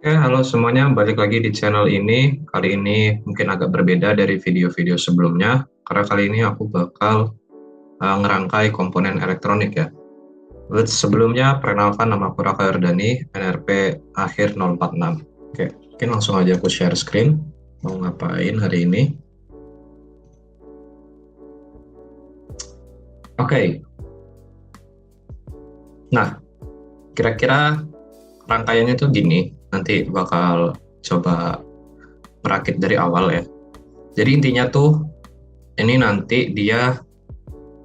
Oke, halo semuanya, balik lagi di channel ini. Kali ini mungkin agak berbeda dari video-video sebelumnya, karena kali ini aku bakal ngerangkai komponen elektronik ya. But sebelumnya, perkenalkan nama aku Raka Yordani, NRP akhir 046. Oke, mungkin langsung aja aku share screen. Mau ngapain hari ini? Oke, nah kira-kira rangkaiannya tuh gini, nanti bakal coba merakit dari awal ya. Jadi intinya tuh, ini nanti dia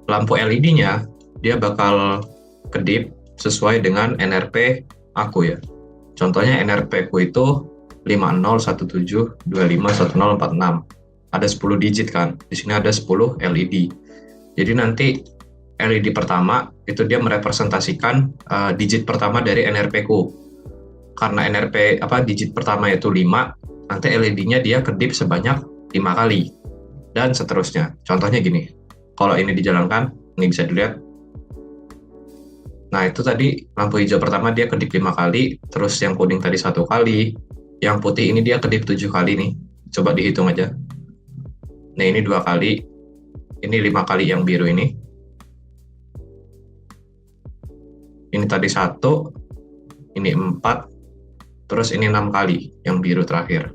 lampu LED-nya dia bakal kedip sesuai dengan NRP aku ya. Contohnya NRP ku itu 5017251046. Ada 10 digit kan. Di sini ada 10 LED. Jadi nanti LED pertama itu dia merepresentasikan digit pertama dari NRP ku. Karena NRP digit pertama itu 5, nanti LED-nya dia kedip sebanyak 5 kali dan seterusnya. Contohnya gini. Kalau ini dijalankan, ini bisa dilihat. Nah, itu tadi lampu hijau pertama dia kedip 5 kali, terus yang kuning tadi 1 kali, yang putih ini dia kedip 7 kali nih. Coba dihitung aja. Nah, ini 2 kali, ini 5 kali yang biru ini. Ini tadi 1, ini 4, terus ini 6 kali yang biru terakhir.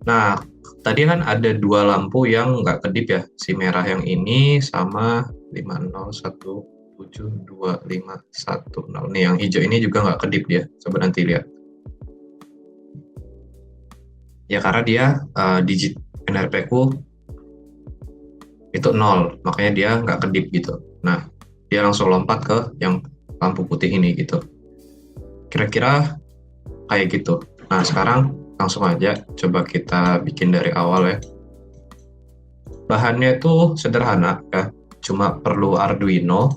Nah, tadi kan ada 2 lampu yang nggak kedip ya, si merah yang ini sama 50172510. Nih, yang hijau ini juga nggak kedip dia. Coba nanti lihat. Ya karena dia digit NRP ku itu 0, makanya dia nggak kedip gitu. Nah, dia langsung lompat ke yang lampu putih ini gitu. Kira-kira kayak gitu. Nah, sekarang langsung aja coba kita bikin dari awal ya. Bahannya itu sederhana ya, cuma perlu Arduino,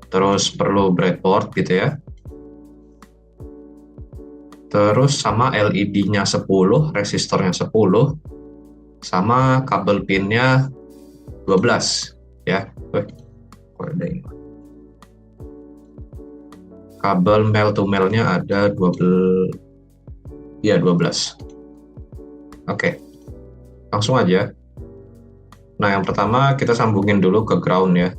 terus perlu breadboard gitu ya. Terus sama LED-nya 10, resistornya 10, sama kabel pinnya 12 ya. Kok ada ini? Kabel male to male-nya ada 12, ya 12. Oke, langsung aja. Nah, yang pertama kita sambungin dulu ke ground ya.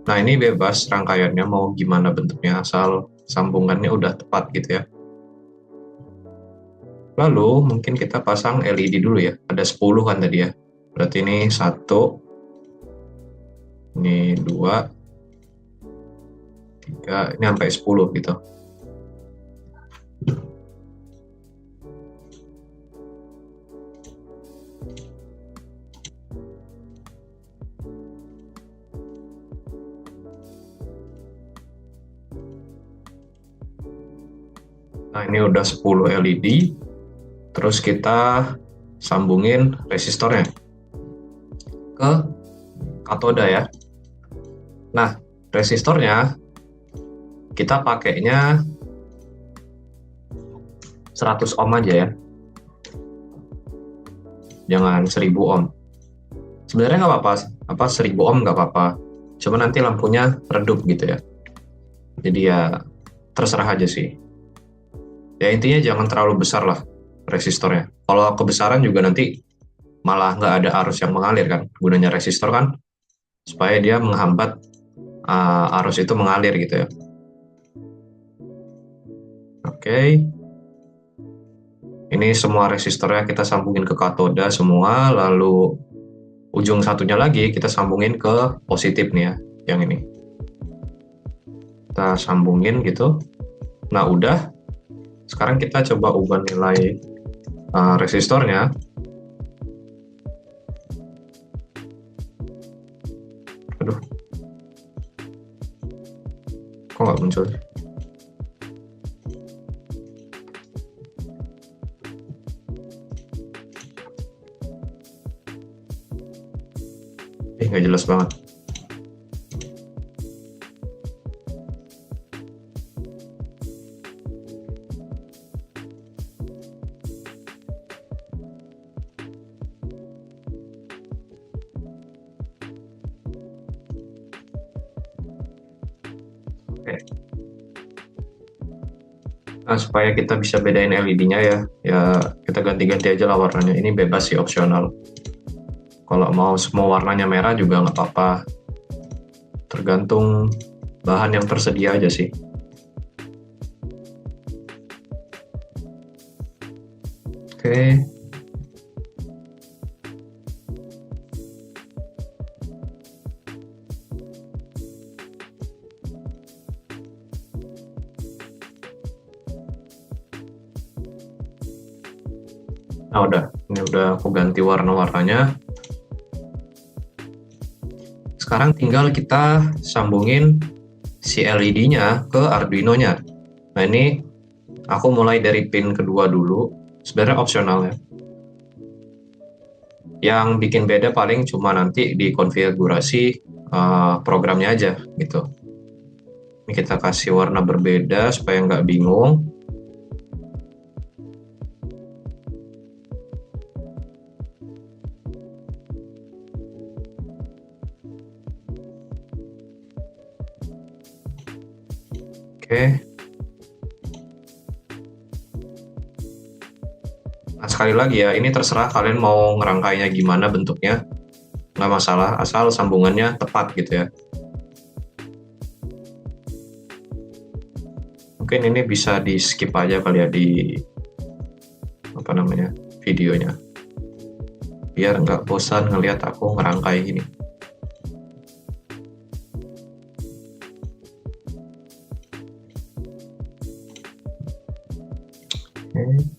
Nah, ini bebas rangkaiannya mau gimana bentuknya, asal sambungannya udah tepat gitu ya. Lalu mungkin kita pasang LED dulu ya. Ada 10 kan tadi ya. Berarti ini 1, ini 2, 3, ini sampai 10 gitu. Nah, ini udah 10 LED. Terus kita sambungin resistornya ke katoda ya. Nah, resistornya kita pakainya 100 ohm aja ya. Jangan 1000 ohm. Sebenarnya nggak apa-apa, 1000 ohm nggak apa-apa. Cuma nanti lampunya redup gitu ya. Jadi ya terserah aja sih. Ya intinya jangan terlalu besar lah resistornya. Kalau kebesaran juga nanti malah nggak ada arus yang mengalir kan. Gunanya resistor kan supaya dia menghambat arus itu mengalir gitu ya. Oke. Ini semua resistornya kita sambungin ke katoda semua, lalu ujung satunya lagi kita sambungin ke positif nih ya, yang ini. Kita sambungin gitu. Nah udah, sekarang kita coba ubah nilai resistornya. Aduh, kok nggak muncul? Nggak jelas banget. Oke. Nah, supaya kita bisa bedain LED-nya ya, kita ganti-ganti aja lah warnanya. Ini bebas sih, opsional. Kalau mau semua warnanya merah juga nggak apa-apa. Tergantung bahan yang tersedia aja sih. Oke. Nah, ini udah aku ganti warna-warnanya. Sekarang tinggal kita sambungin si LED-nya ke Arduino-nya. Nah, ini aku mulai dari pin kedua dulu. Sebenarnya opsional ya. Yang bikin beda paling cuma nanti di konfigurasi programnya aja gitu. Ini kita kasih warna berbeda supaya nggak bingung. Oke. Nah, sekali lagi ya, ini terserah kalian mau ngerangkainya gimana bentuknya. Nggak masalah, asal sambungannya tepat gitu ya. Mungkin ini bisa di skip aja kali ya di videonya, biar nggak bosan ngelihat aku ngerangkai gini. Oke.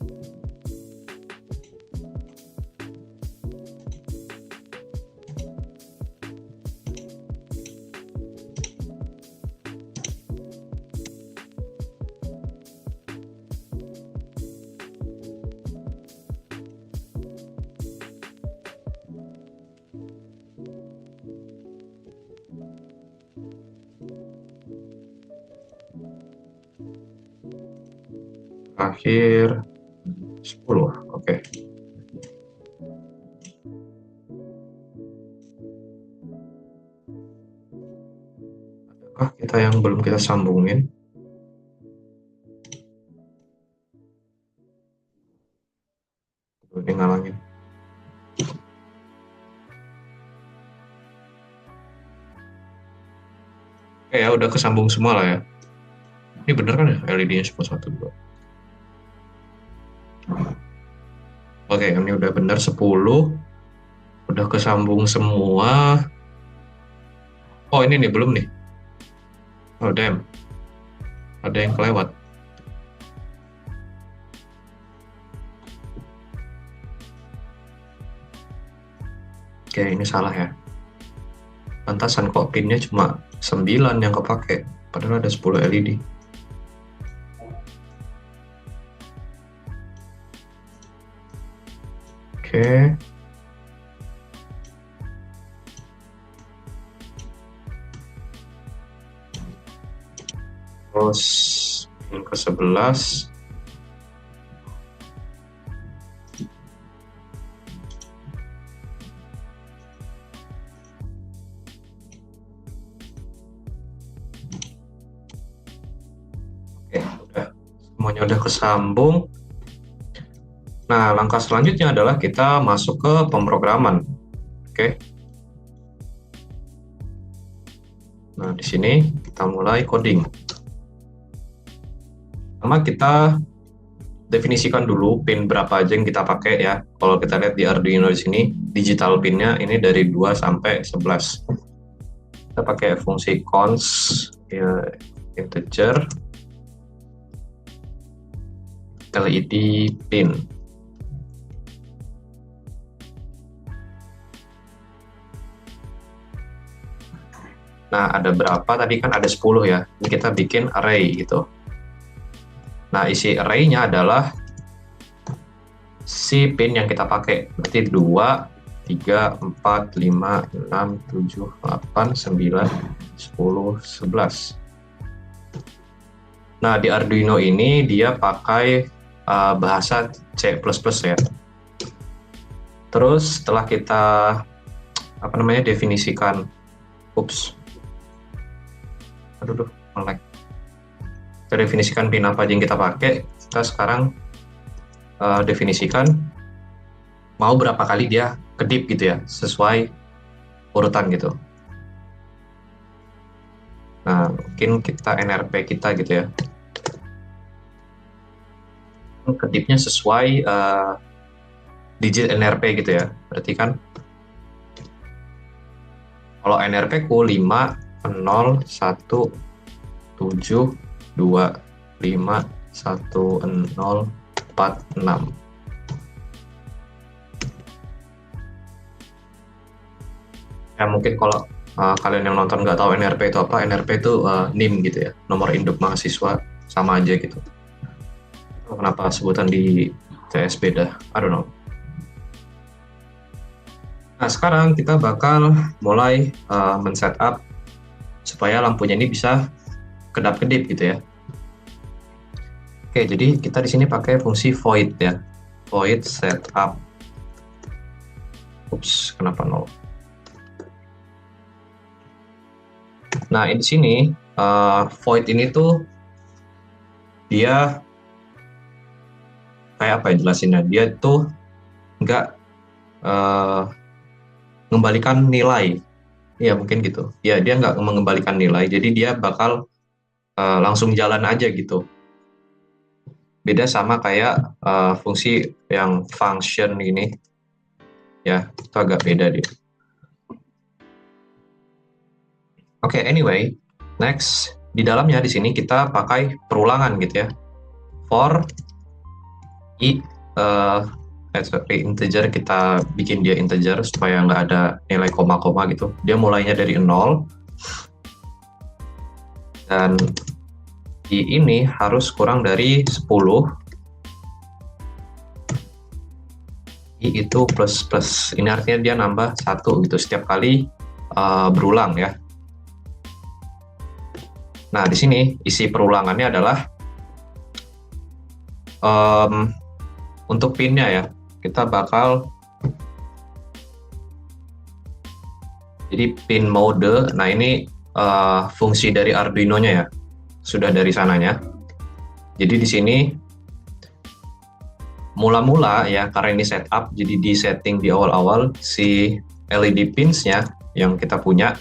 Terakhir 10. Oke. Adakah kita yang belum kita sambungin? Ini ngalangin. Oke ya, udah kesambung semua lah ya. Ini bener kan ya LED-nya semua 1, 2. Oke, ini udah bener 10. Udah kesambung semua. Oh, ini nih belum nih. Oh, damn. Ada yang kelewat. Oke, ini salah ya. Pantasan kok pinnya cuma 9 yang kepake. Padahal ada 10 LED. Oke. Terus pin ke 11. Oke, udah. Semuanya udah kesambung. Nah, langkah selanjutnya adalah kita masuk ke pemrograman. Oke. Nah, di sini kita mulai coding. Pertama kita definisikan dulu pin berapa aja yang kita pakai ya. Kalau kita lihat di Arduino di sini, digital pinnya ini dari 2 sampai 11. Kita pakai fungsi const ya, integer LED pin. Nah, ada berapa? Tadi kan ada 10 ya. Ini kita bikin array gitu. Nah, isi array-nya adalah si pin yang kita pakai. Berarti 2, 3, 4, 5, 6, 7, 8, 9, 10, 11. Nah, di Arduino ini dia pakai bahasa C++ ya. Terus setelah kita definisikan, melek. kita definisikan pin apa aja yang kita pakai. Kita sekarang definisikan mau berapa kali dia kedip gitu ya, sesuai urutan gitu. Nah, mungkin kita NRP kita gitu ya, kedipnya sesuai digit NRP gitu ya. Berarti kan kalau NRP ku 5 0 1 7 2 5 1 0 4 6. Ya mungkin kalau kalian yang nonton nggak tahu NRP itu apa, NRP itu NIM gitu ya, nomor induk mahasiswa, sama aja gitu. Kenapa sebutan di TS beda, I don't know. Nah sekarang kita bakal mulai men-setup supaya lampunya ini bisa kedap-kedip gitu ya. Oke, jadi kita di sini pakai fungsi void ya, void setup. Ups, kenapa nol? Nah, di sini void ini tuh dia kayak apa ya jelasinnya? Dia tuh nggak mengembalikan nilai. Ya mungkin gitu. Ya dia nggak mengembalikan nilai, jadi dia bakal langsung jalan aja gitu. Beda sama kayak fungsi yang function ini. Ya, itu agak beda dia. Oke, anyway, next di dalamnya di sini kita pakai perulangan gitu ya. For i integer, kita bikin dia integer supaya nggak ada nilai koma-koma gitu. Dia mulainya dari 0 dan i ini harus kurang dari 10. I itu plus plus. Ini artinya dia nambah 1 gitu setiap kali berulang ya. Nah, di sini isi perulangannya adalah untuk pinnya ya. Kita bakal jadi pin mode. Nah, ini fungsi dari Arduino-nya ya. Sudah dari sananya. Jadi di sini mula-mula ya, karena ini setup, jadi di setting di awal-awal si LED pins-nya yang kita punya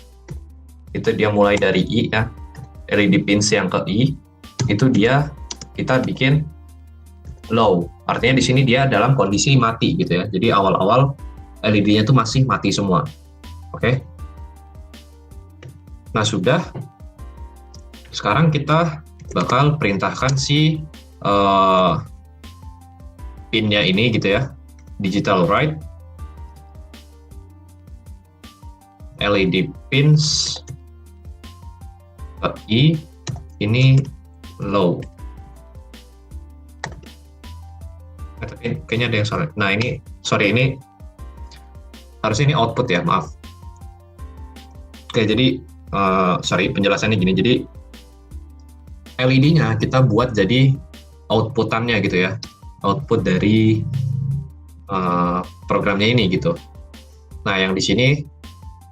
itu dia mulai dari I ya. LED pins yang ke I itu dia kita bikin low. Artinya di sini dia dalam kondisi mati gitu ya. Jadi awal-awal LED-nya itu masih mati semua. Oke. Nah, sudah. Sekarang kita bakal perintahkan si pin-nya ini gitu ya. Digital write LED pins I ini low. Tapi kayaknya ada yang salah. Nah, ini sorry, ini harusnya ini output ya, maaf. Oke, jadi sorry, penjelasannya gini. Jadi LED-nya kita buat jadi outputannya gitu ya, output dari programnya ini gitu. Nah, yang di sini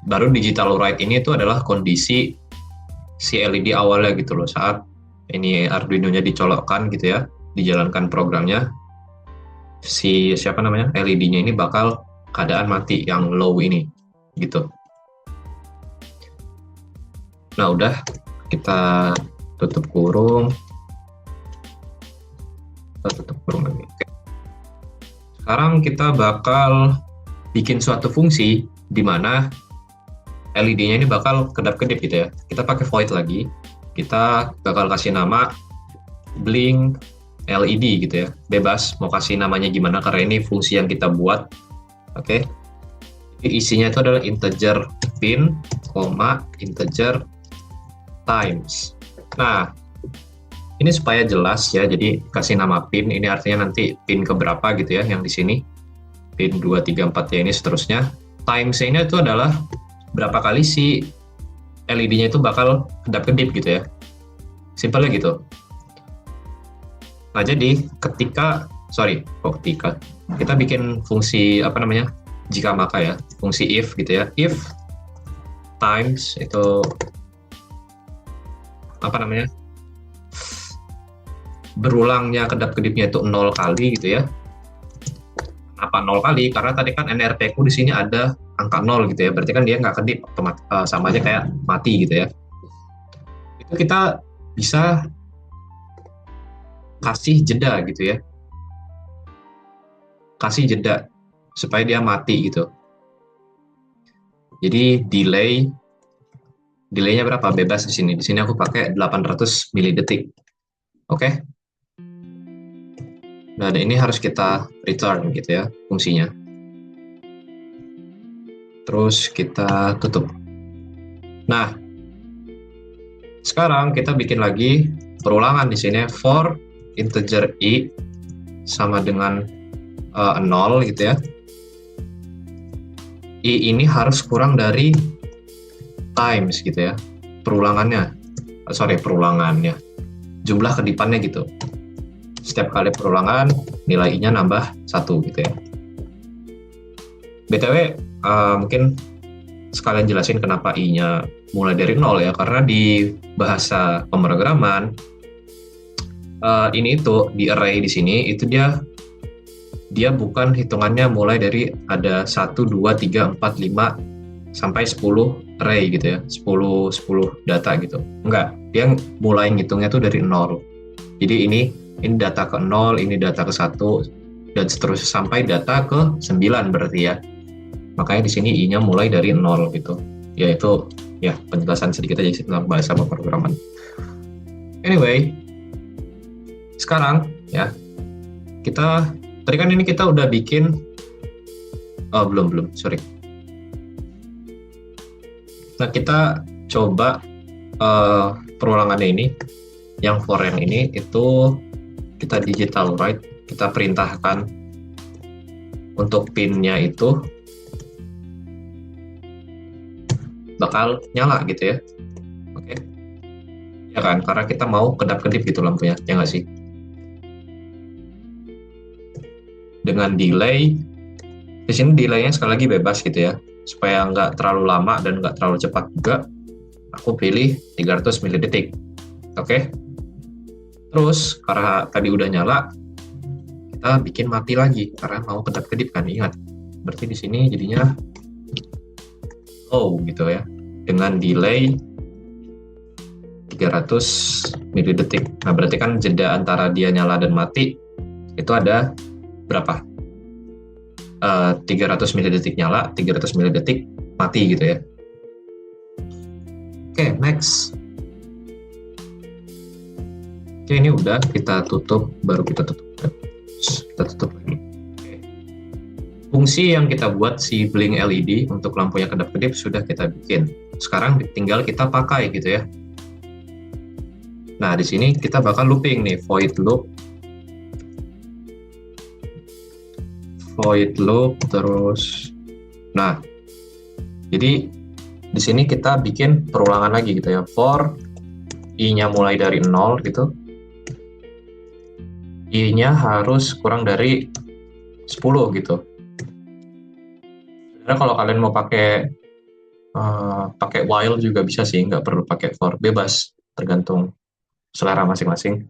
baru digital write ini itu adalah kondisi si LED awalnya gitu loh, saat ini Arduino-nya dicolokkan gitu ya, dijalankan programnya, si siapa namanya LED-nya ini bakal keadaan mati yang low ini gitu. Nah, udah kita tutup kurung, lagi. Oke. Sekarang kita bakal bikin suatu fungsi di mana LED-nya ini bakal kedap-kedip gitu ya. Kita pakai void lagi. Kita bakal kasih nama blink LED gitu ya. Bebas mau kasih namanya gimana karena ini fungsi yang kita buat. Oke. Jadi isinya itu adalah integer pin, integer times. Nah, ini supaya jelas ya. Jadi kasih nama pin, ini artinya nanti pin keberapa gitu ya yang di sini. Pin 2, 3, 4 ya ini seterusnya. Times-nya itu adalah berapa kali si LED-nya itu bakal kedap-kedip gitu ya. Simpelnya gitu. Nah, jadi ketika kita bikin fungsi apa namanya? Jika maka ya, fungsi if gitu ya. If times itu apa namanya? berulangnya kedap-kedipnya itu 0 kali gitu ya. Kenapa 0 kali? Karena tadi kan NRP ku di sini ada angka 0 gitu ya. Berarti kan dia nggak kedip, sama aja kayak mati gitu ya. Itu kita bisa kasih jeda gitu ya. Kasih jeda supaya dia mati gitu. Jadi delaynya berapa? Bebas di sini. Di sini aku pakai 800 milidetik. Oke. Dan ini harus kita return gitu ya fungsinya. Terus kita tutup. Nah, sekarang kita bikin lagi perulangan di sini for integer i sama dengan 0 gitu ya. I ini harus kurang dari times gitu ya. Perulangannya. Jumlah kedipannya gitu. Setiap kali perulangan nilai i-nya nambah 1 gitu ya. BTW mungkin sekalian jelasin kenapa i-nya mulai dari 0 ya, karena di bahasa pemrograman ini itu di array di sini itu dia bukan hitungannya mulai dari ada 1 2 3 4 5 sampai 10 array gitu ya. 10 data gitu. Enggak, dia mulai ngitungnya tuh dari 0. Jadi ini data ke 0, ini data ke 1, dan seterusnya sampai data ke 9 berarti ya. Makanya di sini i-nya mulai dari 0 gitu. Yaitu ya penjelasan sedikit aja sih tentang bahasa pemrograman. Anyway, sekarang ya tadi kan ini kita udah bikin belum, sorry. Nah, kita coba perulangannya ini, yang for yang ini itu kita digital write, kita perintahkan untuk pin-nya itu bakal nyala gitu ya. Oke. Ya kan, karena kita mau kedap-kedip gitu lampunya, ya nggak sih? Dengan delay, di sini delaynya sekali lagi bebas gitu ya, supaya nggak terlalu lama dan nggak terlalu cepat juga. Aku pilih 300 milidetik. Oke. Terus karena tadi udah nyala, kita bikin mati lagi karena mau kedap-kedip kan, ingat. Berarti di sini jadinya low gitu ya, dengan delay 300 milidetik. Nah, berarti kan jeda antara dia nyala dan mati itu ada berapa? 300 milidetik nyala, 300 milidetik mati gitu ya. Oke, next. Oke, ini udah kita tutup, baru kita tutup. Kita tutup lagi. Oke. Fungsi yang kita buat si blink LED untuk lampu yang kedap-kedip sudah kita bikin. Sekarang tinggal kita pakai gitu ya. Nah, di sini kita bakal looping nih, void loop terus. Nah, jadi di sini kita bikin perulangan lagi gitu ya. For i-nya mulai dari 0 gitu. I-nya harus kurang dari 10 gitu. Sebenarnya kalau kalian mau pakai while juga bisa sih, nggak perlu pakai for, bebas, tergantung selera masing-masing.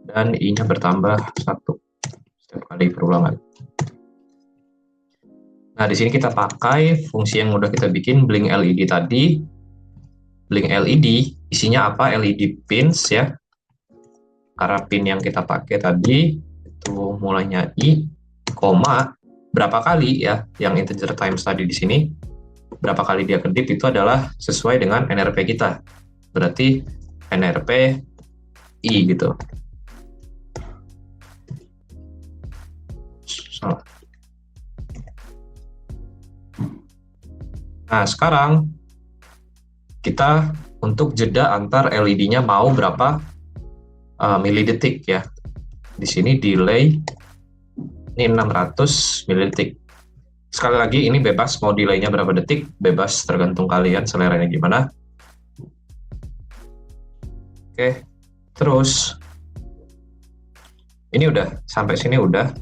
Dan i-nya bertambah 1 setiap kali perulangan. Nah, di sini kita pakai fungsi yang udah kita bikin, blink LED tadi. Blink LED isinya apa? LED pins ya. Karena pin yang kita pakai tadi itu mulainya i, koma berapa kali ya, yang integer times tadi di sini berapa kali dia kedip itu adalah sesuai dengan NRP kita. Berarti NRP i gitu. Salah. Nah, sekarang kita untuk jeda antar LED-nya mau berapa milidetik ya. Di sini delay ini 600 milidetik. Sekali lagi ini bebas mau delaynya berapa detik, bebas tergantung kalian seleranya gimana. Oke, terus ini udah sampai sini udah.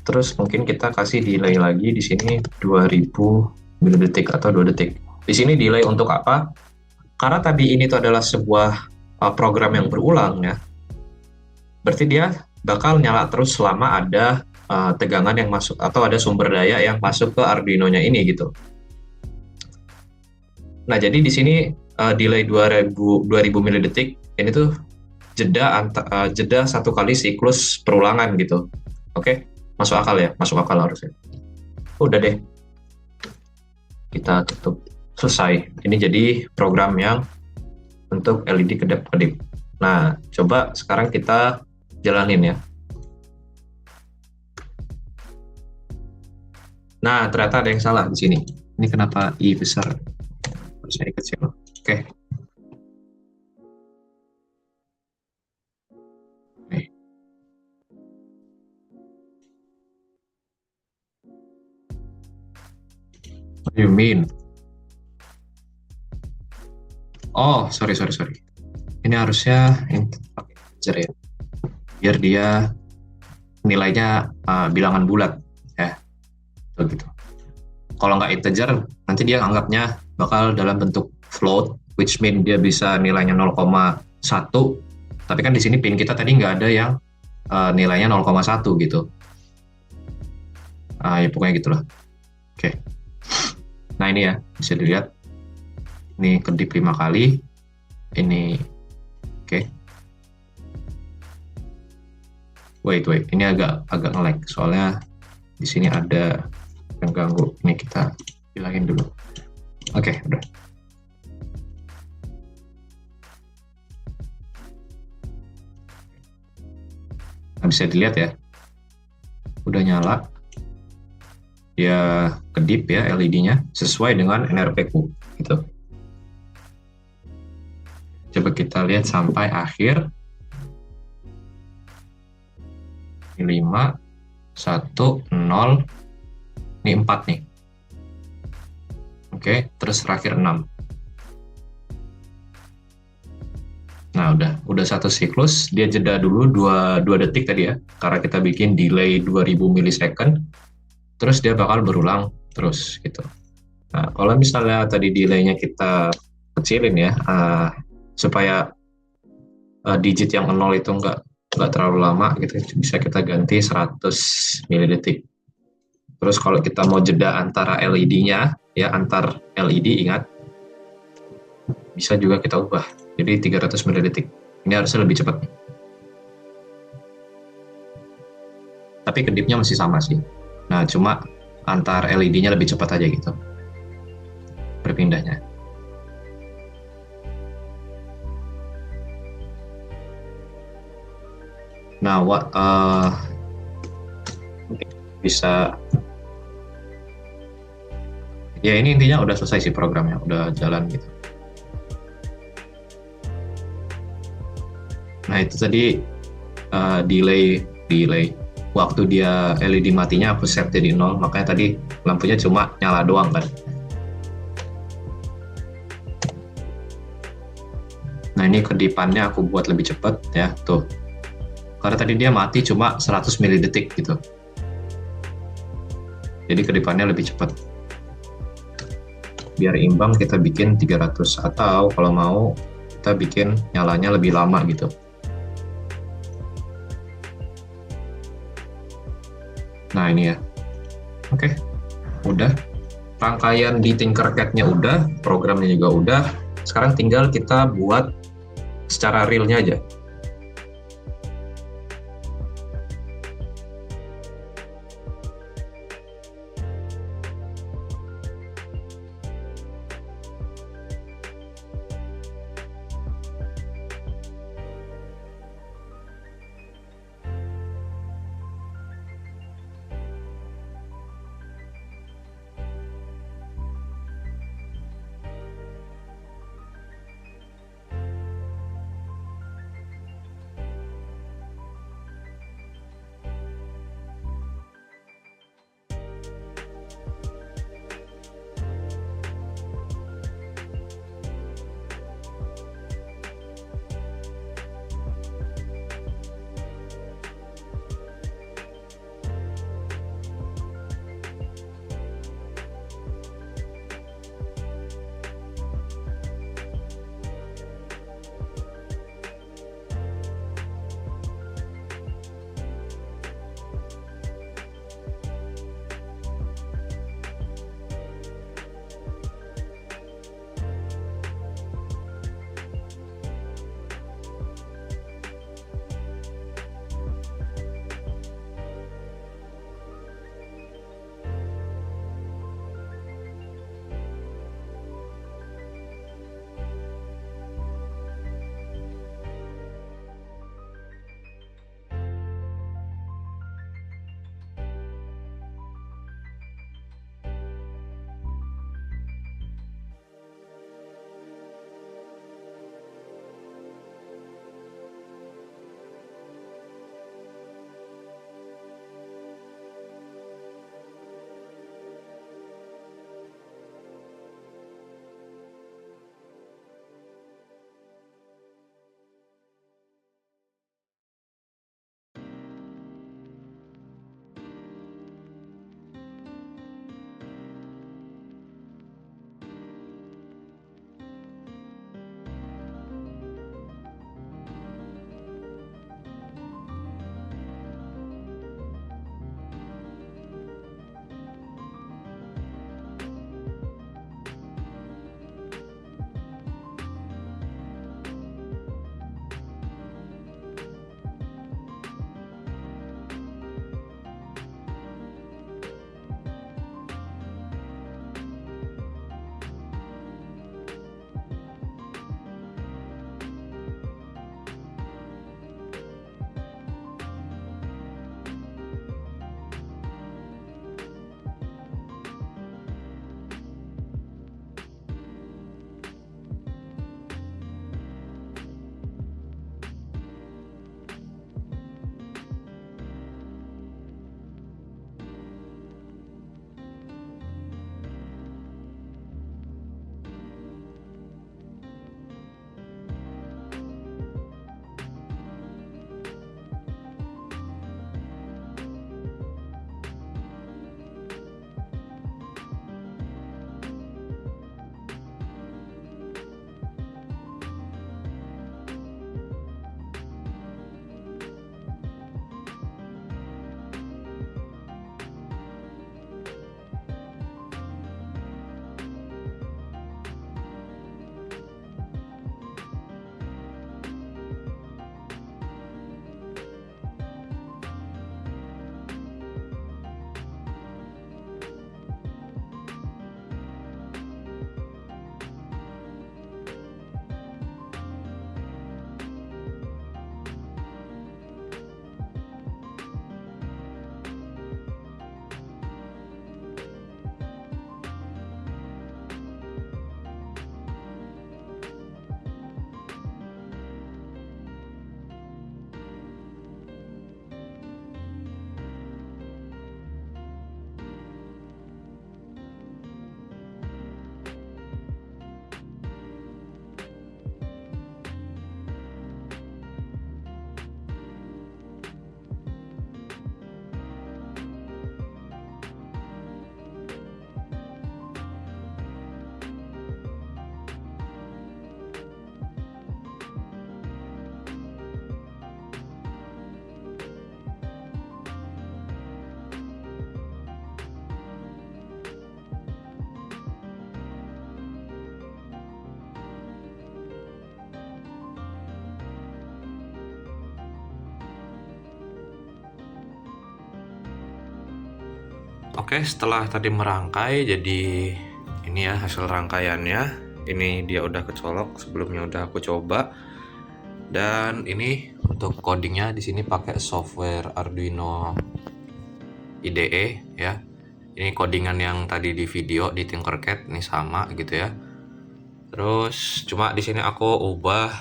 Terus mungkin kita kasih delay lagi di sini 2000 milidetik atau 2 detik. Di sini delay untuk apa? Karena tadi ini tuh adalah sebuah program yang berulang ya, berarti dia bakal nyala terus selama ada tegangan yang masuk atau ada sumber daya yang masuk ke Arduino-nya ini gitu. Nah, jadi di sini delay 2000 milidetik ini tuh jeda satu kali siklus perulangan gitu. Oke, masuk akal ya, masuk akal harusnya. Udah deh, kita tutup. Selesai. Ini jadi program yang untuk LED kedap-kedip. Nah, coba sekarang kita jalanin ya. Nah, ternyata ada yang salah di sini. Ini kenapa I besar? Harusnya I kecil. Oke. Nih. What do you mean? Oh, sorry. Ini harusnya pakai integer ya. Biar dia nilainya bilangan bulat ya. Begitu. Kalau nggak integer, nanti dia anggapnya bakal dalam bentuk float, which mean dia bisa nilainya 0,1. Tapi kan di sini pin kita tadi nggak ada yang nilainya 0,1 gitu. Ya pokoknya gitulah. Oke. Nah ini ya, bisa dilihat. Ini kedip 5 kali. Ini, oke. Wait. Ini agak nge-lag. Soalnya di sini ada yang ganggu. Ini kita bilangin dulu. Oke, udah. Nah, bisa dilihat ya. Udah nyala. Dia kedip ya LED-nya sesuai dengan NRP-ku gitu. Coba kita lihat sampai akhir. 5, 1, 0, ini 4 nih. Oke, terus terakhir 6. Nah, udah satu siklus, dia jeda dulu 2 detik tadi ya, karena kita bikin delay 2000 milisecond, terus dia bakal berulang terus gitu. Nah, kalau misalnya tadi delaynya kita kecilin ya, supaya digit yang 0 itu nggak terlalu lama gitu, bisa kita ganti 100 milidetik. Terus kalau kita mau jeda antara LED-nya, ya antar LED ingat, bisa juga kita ubah. Jadi 300 milidetik. Ini harusnya lebih cepat. Tapi kedipnya masih sama sih. Nah, cuma antar LED-nya lebih cepat aja gitu. Berpindahnya. Nah, bisa. Ya ini intinya udah selesai sih programnya, udah jalan gitu. Nah itu tadi delay waktu dia LED matinya aku set jadi 0, makanya tadi lampunya cuma nyala doang kan. Nah ini kedipannya aku buat lebih cepat ya tuh, karena tadi dia mati cuma 100 milidetik gitu, jadi kedipannya lebih cepat. Biar imbang kita bikin 300, atau kalau mau kita bikin nyalanya lebih lama gitu. Nah ini ya, oke, udah. Rangkaian di Tinkercad-nya udah, programnya juga udah. Sekarang tinggal kita buat secara realnya aja. Oke, setelah tadi merangkai, jadi ini ya hasil rangkaiannya. Ini dia udah kecolok, sebelumnya udah aku coba. Dan ini untuk codingnya di sini pakai software Arduino IDE ya. Ini codingan yang tadi di video di Tinkercad ini sama gitu ya. Terus cuma di sini aku ubah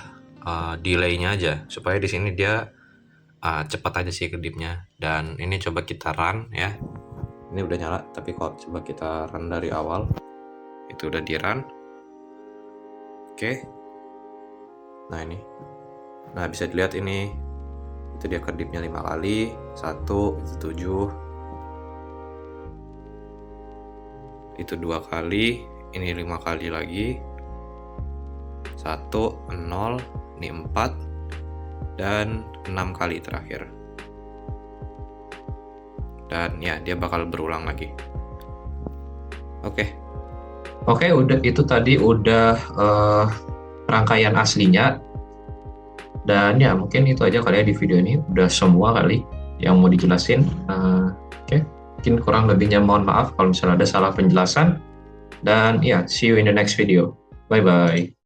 delaynya aja supaya di sini dia cepat aja sih kedipnya. Dan ini coba kita run ya. Ini udah nyala, tapi kok coba kita run dari awal. Itu udah di run. Oke. Nah ini. Nah bisa dilihat ini. Itu dia kedipnya 5 kali. 1, itu 7. Itu 2 kali. Ini 5 kali lagi. 1, 0, ini 4. Dan 6 kali terakhir. Dan ya dia bakal berulang lagi. Oke. Oke, udah itu tadi udah rangkaian aslinya. Dan ya mungkin itu aja kali ya di video ini, udah semua kali yang mau dijelasin. Oke, mungkin kurang lebihnya mohon maaf kalau misalnya ada salah penjelasan. Dan ya, see you in the next video. Bye bye.